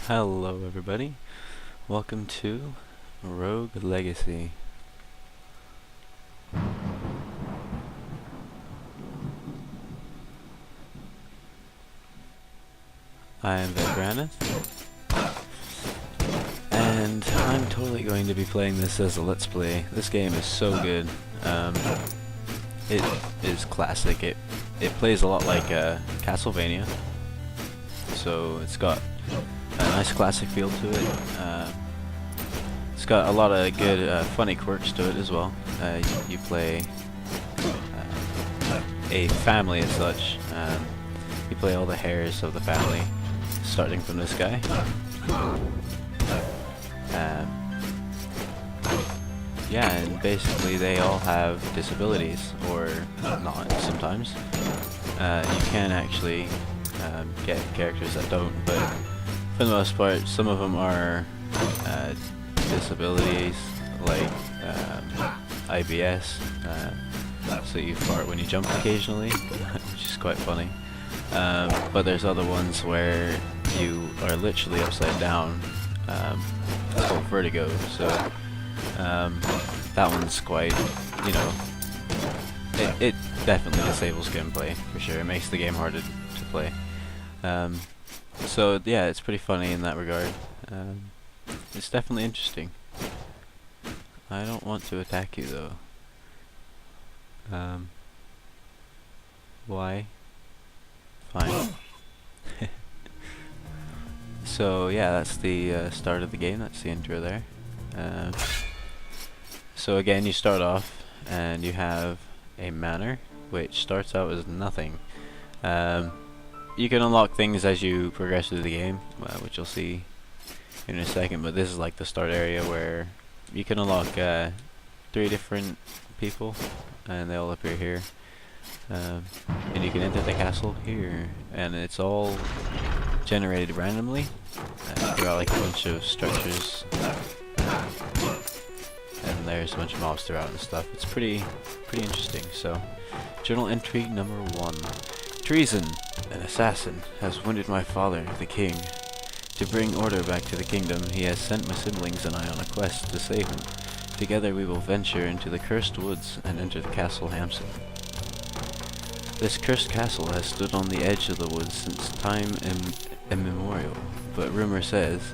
Hello everybody, welcome to Rogue Legacy. I am Vegranith, and I'm totally going to be playing this as a Let's Play. This game is so good. It is classic. It plays a lot like Castlevania, so it's got a nice classic feel to it. It's got a lot of good funny quirks to it as well. You play a family as such. You play all the heirs of the family, starting from this guy. Yeah, and basically they all have disabilities, or not sometimes. You can actually get characters that don't, but for the most part, some of them are disabilities, like IBS, so you fart when you jump occasionally, which is quite funny. But there's other ones where you are literally upside down, it's called vertigo, so that one's quite, it definitely disables gameplay, for sure. It makes the game harder to play. So yeah, it's pretty funny in that regard. It's definitely interesting. I don't want to attack you though. Why? Fine. So yeah, that's the start of the game. That's the intro there. So again, you start off and you have a manor, which starts out as nothing. You can unlock things as you progress through the game, which you'll see in a second, but this is like the start area where you can unlock 3 different people, and they all appear here. And you can enter the castle here, and it's all generated randomly throughout like a bunch of structures, and there's a bunch of mobs throughout and stuff. It's pretty interesting. So, journal entry number 1. Treason! An assassin has wounded my father, the king. To bring order back to the kingdom, he has sent my siblings and I on a quest to save him. Together we will venture into the cursed woods and enter the Castle Hamson. This cursed castle has stood on the edge of the woods since time immemorial, but rumor says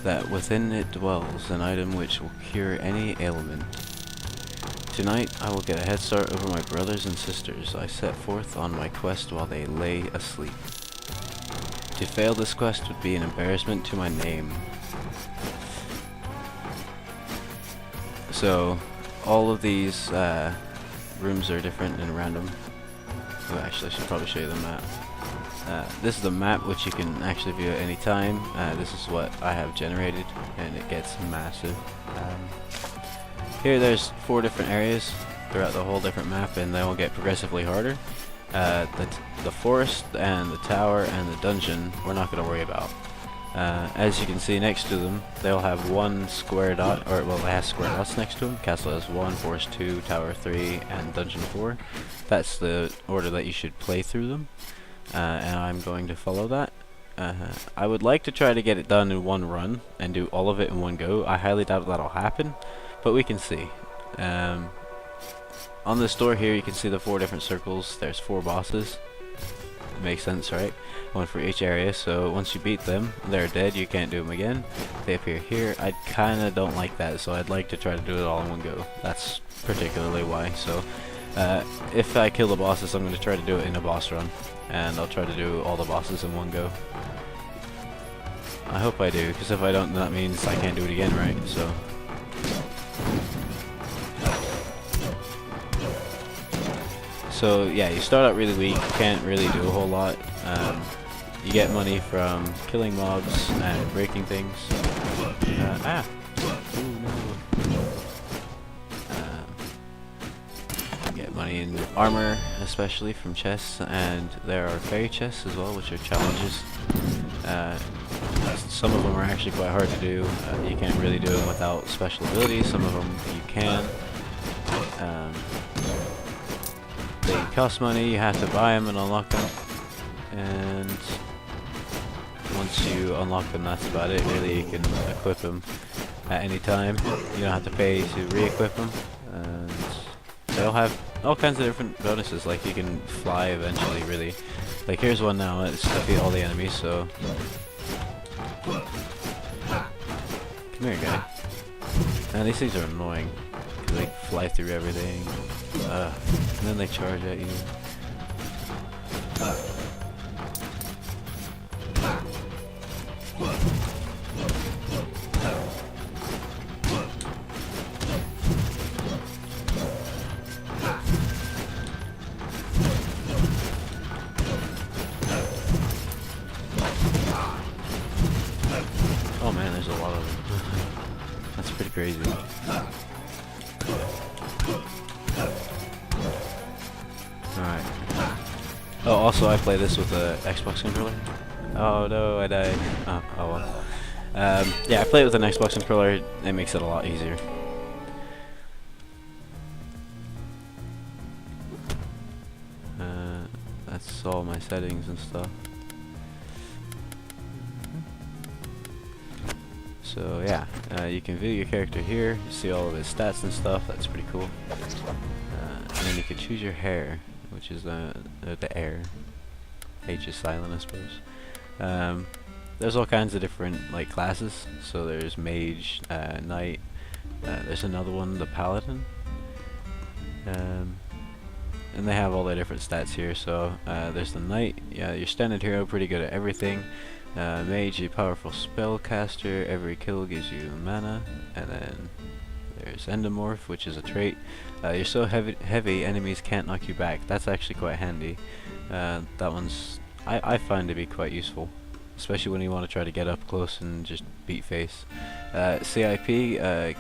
that within it dwells an item which will cure any ailment. Tonight I will get a head start over my brothers and sisters. I set forth on my quest while they lay asleep. To fail this quest would be an embarrassment to my name. So, all of these rooms are different and random. Oh, actually, I should probably show you the map. This is the map which you can actually view at any time. This is what I have generated, and it gets massive. Here there's 4 different areas throughout the whole different map, and they will get progressively harder. The forest and the tower and the dungeon we're not going to worry about. As you can see next to them, they'll have 1 square dot, or well, they have square dots next to them. Castle has 1, forest 2, tower 3, and dungeon 4. That's the order that you should play through them, and I'm going to follow that. I would like to try to get it done in 1 run and do all of it in 1 go. I highly doubt that'll happen, but we can see. On this door here you can see the 4 different circles. There's 4 bosses. Makes sense, right? 1 for each area, so once you beat them, they're dead, you can't do them again. They appear here. I kinda don't like that, so I'd like to try to do it all in 1 go. That's particularly why. So if I kill the bosses, I'm going to try to do it in a boss run, and I'll try to do all the bosses in 1 go. I hope I do, because if I don't, that means I can't do it again, right? So yeah, you start out really weak, you can't really do a whole lot. You get money from killing mobs and breaking things. You get money in armor, especially from chests, and there are fairy chests as well, which are challenges. Some of them are actually quite hard to do. You can't really do them without special abilities. Some of them you can. They cost money, you have to buy them and unlock them. And once you unlock them, that's about it. Really, you can equip them at any time. You don't have to pay to re-equip them, and they'll have all kinds of different bonuses. Like you can fly eventually. Really, like here's one now. It's defeat all the enemies. So come here, guy. Man, these things are annoying. They fly through everything, and then they charge at you. Oh man, there's a lot of them. That's pretty crazy. Alright. Oh, also I play this with a Xbox controller. Oh no, I died. Oh well. Yeah, I play it with an Xbox controller. It makes it a lot easier. That's all my settings and stuff. So yeah, you can view your character here, see all of his stats and stuff. That's pretty cool. And then you can choose your hair, which is the air. H is silent, I suppose. There's all kinds of different like classes. So there's mage, knight. There's another one, the paladin. And they have all the different stats here. So there's the knight. Yeah, your standard hero, pretty good at everything. Mage, a powerful spellcaster. Every kill gives you mana. And then there's endomorph, which is a trait. You're so heavy, enemies can't knock you back. That's actually quite handy. That one's I find to be quite useful, especially when you want to try to get up close and just beat face. CIP,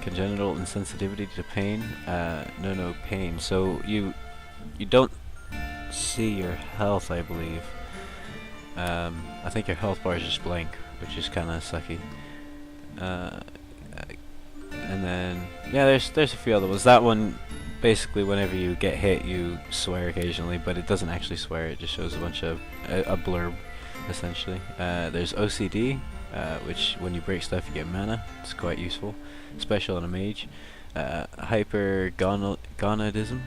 congenital insensitivity to pain. No pain. So you don't see your health, I believe. I think your health bar is just blank, which is kind of sucky. And then yeah, there's a few other ones. That one, basically, whenever you get hit, you swear occasionally, but it doesn't actually swear. It just shows a bunch of a blurb, essentially. There's OCD, which when you break stuff, you get mana. It's quite useful, special on a mage. Hypergonadism,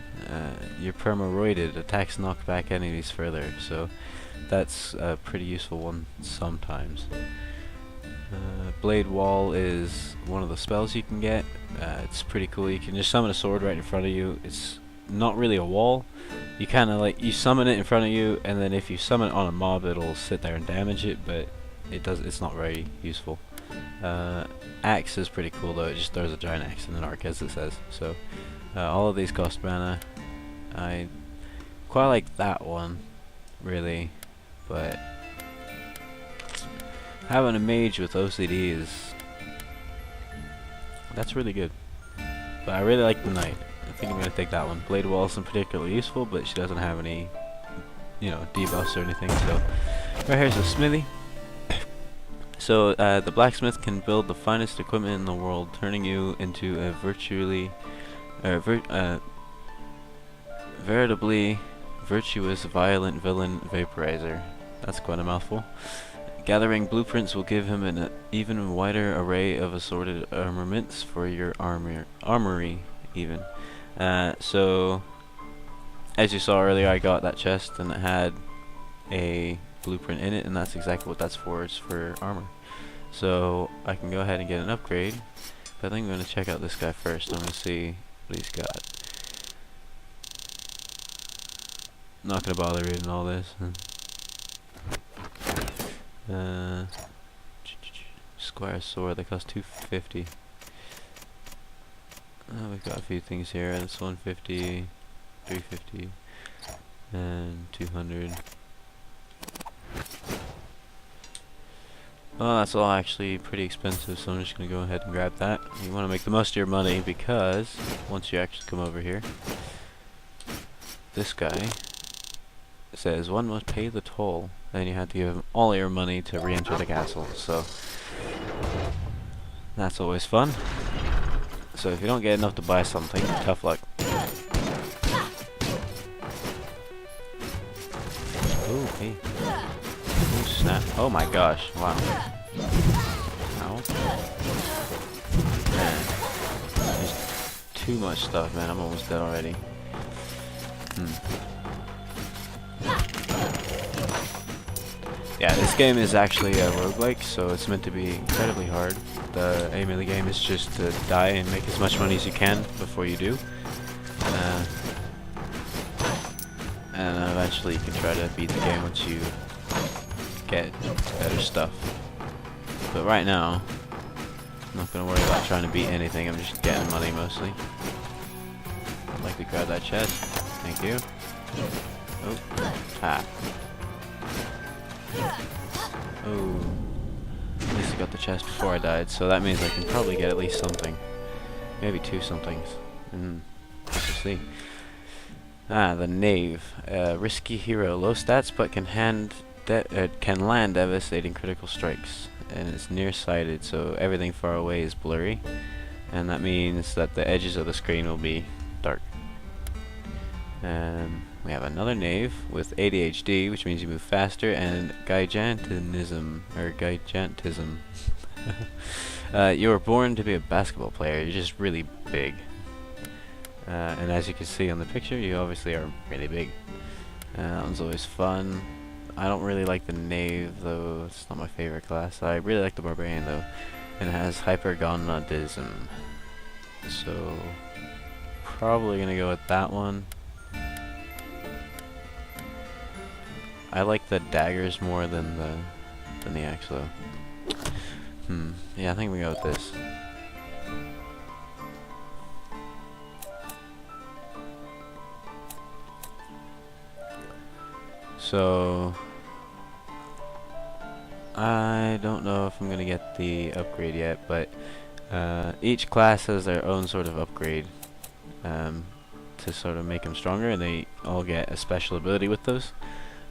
you're permaroided, attacks knock back enemies further, so that's a pretty useful one sometimes. Blade Wall is one of the spells you can get. It's pretty cool. You can just summon a sword right in front of you. It's not really a wall. You kind of like, you summon it in front of you, and then if you summon it on a mob, it'll sit there and damage it, but it's not very useful. Axe is pretty cool though. It just throws a giant axe in an arc, as it says. So all of these cost mana. I quite like that one, really, but having a mage with OCD that's really good. But I really like the knight. I think I'm gonna take that one. Blade Wall isn't particularly useful, but she doesn't have any, debuffs or anything. So right here's a smithy. So the blacksmith can build the finest equipment in the world, turning you into a veritably virtuous violent villain vaporizer. That's quite a mouthful. Gathering blueprints will give him an even wider array of assorted armaments for your armory, even. So, as you saw earlier, I got that chest and it had a blueprint in it, and that's exactly what that's for. It's for armor. So I can go ahead and get an upgrade, but I think I'm going to check out this guy first. I'm going to see what he's got. Not going to bother reading all this. Squire sword, they cost 250. We've got a few things here. That's 150, 350, and 200. Well, that's all actually pretty expensive, so I'm just going to go ahead and grab that. You want to make the most of your money, because once you actually come over here, this guy says one must pay the toll. Then you have to give him all your money to re-enter the castle. So that's always fun. So if you don't get enough to buy something, tough luck. Ooh, hey. Ooh, snap. Oh my gosh, wow. Ow. Man. There's too much stuff, man. I'm almost dead already. Yeah, this game is actually a roguelike, so it's meant to be incredibly hard. The aim of the game is just to die and make as much money as you can before you do. And eventually you can try to beat the game once you get better stuff. But right now, I'm not going to worry about trying to beat anything, I'm just getting money mostly. I'd like to grab that chest. Thank you. Oh. Ah. Oh. At least I got the chest before I died, so that means I can probably get at least something. Maybe 2 somethings. Let's see. Ah, the Knave. Risky hero. Low stats, but can land devastating critical strikes. And it's nearsighted, so everything far away is blurry. And that means that the edges of the screen will be dark. We have another Knave with ADHD, which means you move faster, and gigantism. You were born to be a basketball player. You're just really big. And as you can see on the picture, you obviously are really big. That one's always fun. I don't really like the Knave, though. It's not my favorite class. I really like the Barbarian, though. And it has hypergonadism. So, probably gonna go with that one. I like the daggers more than the axe, though. Yeah, I think we go with this. So I don't know if I'm gonna get the upgrade yet, but each class has their own sort of upgrade to sort of make them stronger, and they all get a special ability with those.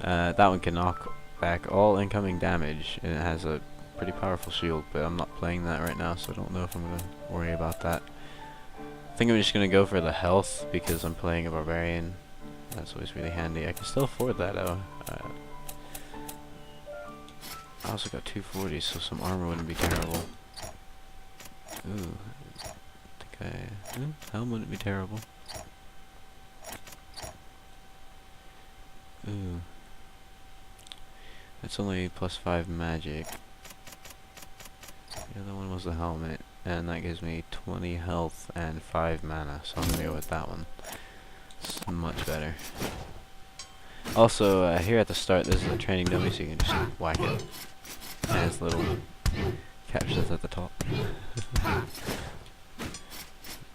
That one can knock back all incoming damage, and it has a pretty powerful shield, but I'm not playing that right now, so I don't know if I'm gonna worry about that. I think I'm just gonna go for the health because I'm playing a barbarian. That's always really handy. I can still afford that though. I also got 240s, so some armor wouldn't be terrible. Ooh, I think helm wouldn't be terrible. Ooh, that's only +5 magic. The other one was the helmet, and that gives me 20 health and 5 mana, so I'm gonna go with that one. It's much better. Also, here at the start, this is a training dummy, so you can just whack it. And its little captures at the top.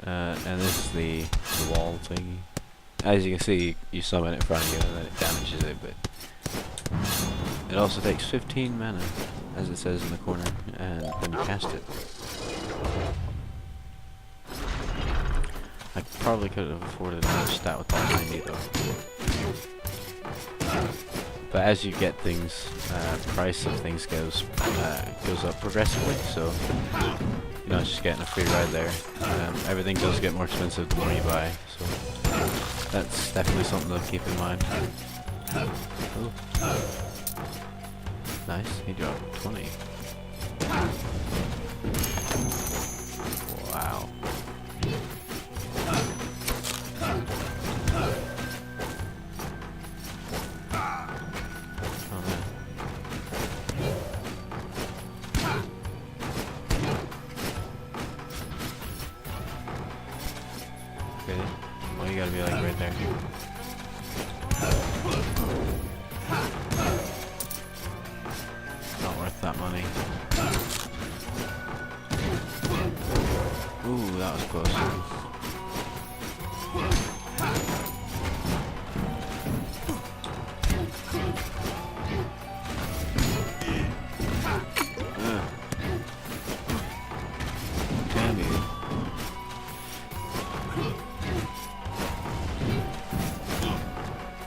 And this is the wall thingy. As you can see, you summon it in front of you and then it damages it, but it also takes 15 mana, as it says in the corner, and then you cast it. I probably could have afforded another stat with that 90 though. But as you get things, the price of things goes up progressively, so you're not just getting a free ride there. Everything does get more expensive the more you buy, so that's definitely something to keep in mind. Ooh. Nice, he dropped 20. Wow. Really? Well, you gotta be like right there. Not worth that money. Ooh, that was close. Damn you.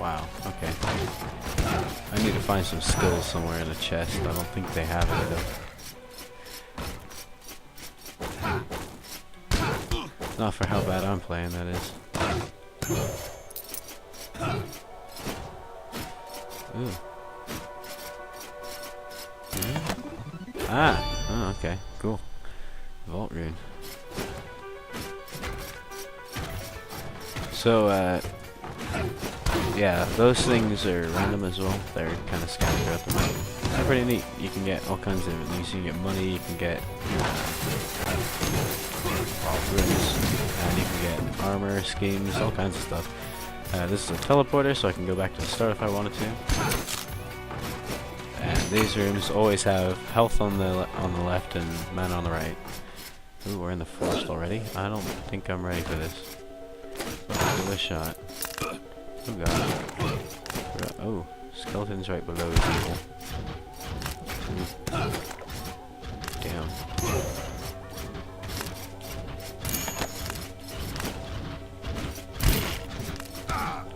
Wow, okay. I need to find some skills somewhere in a chest. I don't think they have it though. Not for how bad I'm playing, that is. Ooh. Ah, oh, okay, cool. Vault rune. So, yeah, those things are random as well. They're kind of scattered throughout the map. They're pretty neat. You can get all kinds of different things. You can get money, you can get runes, and you can get armor, schemes, all kinds of stuff. This is a teleporter, so I can go back to the start if I wanted to. And these rooms always have health on the left and mana on the right. Ooh, we're in the forest already. I don't think I'm ready for this. But I'll give it a shot. Oh god. Oh, skeleton's right below the people. Damn.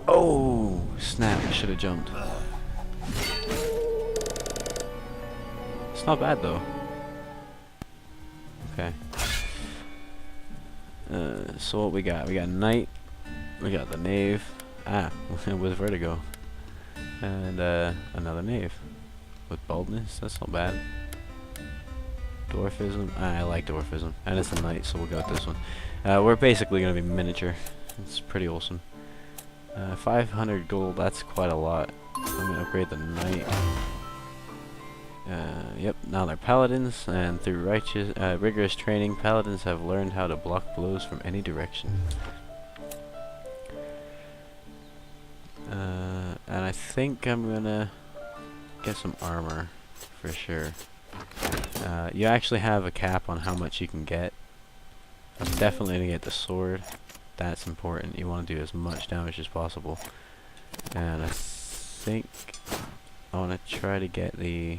Oh, snap, I should have jumped. It's not bad though. Okay. So what we got? We got Knight. We got the Knave. Ah, with Vertigo. And another Knave. With Boldness, that's not bad. Dwarfism. Ah, I like Dwarfism. And it's a Knight, so we'll go with this one. We're basically going to be miniature. It's pretty awesome. 500 gold, that's quite a lot. I'm going to upgrade the Knight. Yep, now they're Paladins, and through rigorous training, Paladins have learned how to block blows from any direction. And I think I'm gonna get some armor for sure. You actually have a cap on how much you can get. I'm definitely gonna get the sword. That's important. You want to do as much damage as possible. And I think I want to try to get the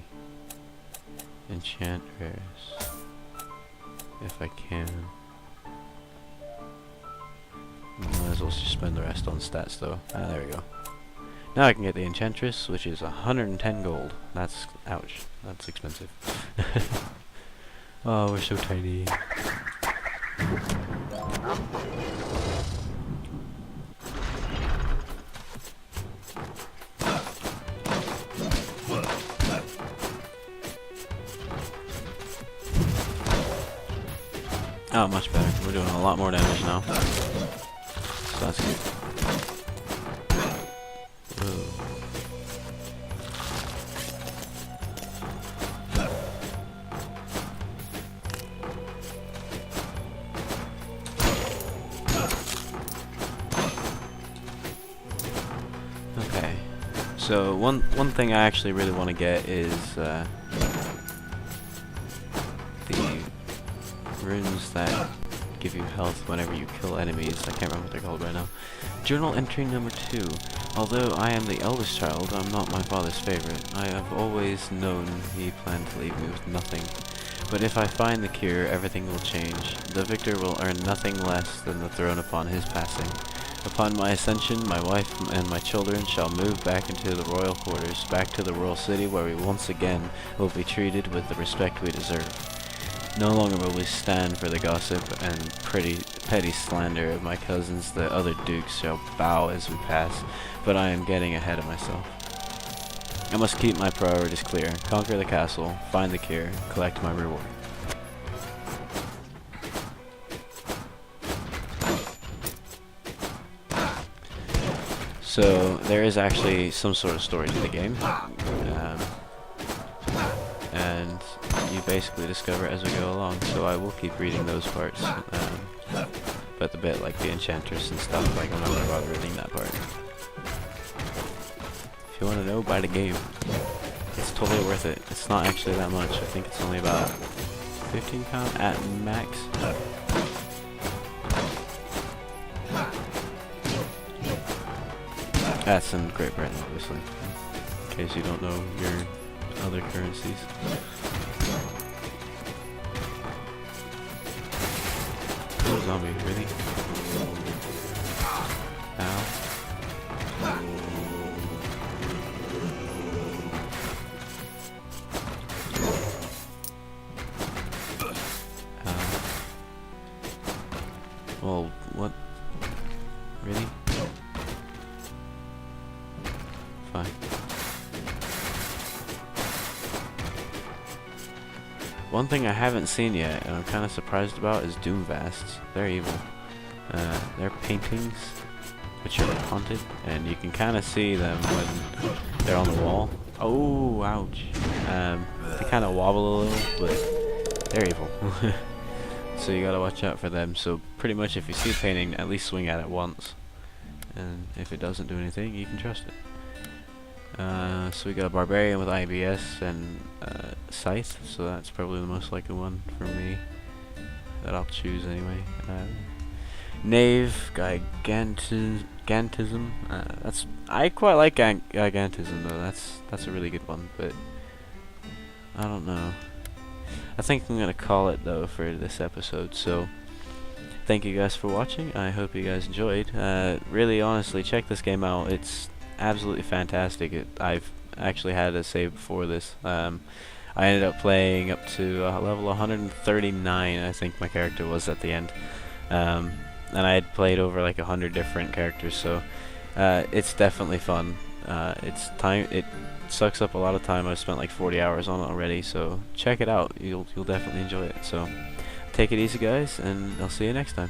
Enchantress if I can. Might as well just spend the rest on stats though. Ah, there we go. Now I can get the Enchantress, which is 110 gold. That's, ouch, that's expensive. Oh, we're so tiny. Oh, much better. We're doing a lot more damage now. So that's good. Ooh. Okay. So one thing I actually really want to get is the runes that give you health whenever you kill enemies. I can't remember what they're called right now. Journal entry number 2. Although I am the eldest child, I'm not my father's favorite. I have always known he planned to leave me with nothing. But if I find the cure, everything will change. The victor will earn nothing less than the throne upon his passing. Upon my ascension, my wife and my children shall move back into the royal quarters, back to the royal city where we once again will be treated with the respect we deserve. No longer will we stand for the gossip and petty slander of my cousins. The other dukes shall bow as we pass, but I am getting ahead of myself. I must keep my priorities clear, conquer the castle, find the cure, collect my reward. So there is actually some sort of story to the game. And you basically discover it as we go along, so I will keep reading those parts. But the bit like the Enchantress and stuff, like I'm not going to bother reading that part. If you want to know, buy the game. It's totally worth it. It's not actually that much. I think it's only about £15 at max. That's in Great Britain, obviously. In case you don't know your other currencies. Oh, zombie, really? Ow. Well, what? Really? Fine. one thing I haven't seen yet, and I'm kind of surprised about, is Doomvasts. They're evil. They're paintings, which are haunted, and you can kind of see them when they're on the wall. Oh, ouch. They kind of wobble a little, but they're evil. So you gotta watch out for them. So pretty much if you see a painting, at least swing at it once. And if it doesn't do anything, you can trust it. So we got a Barbarian with IBS and Scythe, so that's probably the most likely one for me that I'll choose anyway. Knave, Gigantism. I quite like Gigantism though. That's a really good one, but I don't know. I think I'm gonna call it though for this episode. So thank you guys for watching. I hope you guys enjoyed. Really, honestly, check this game out. It's absolutely fantastic. I've actually had a save before this. I ended up playing up to level 139, I think my character was at the end. And I had played over like 100 different characters, so it's definitely fun. It sucks up a lot of time. I've spent like 40 hours on it already, so check it out. You'll definitely enjoy it. So take it easy, guys, and I'll see you next time.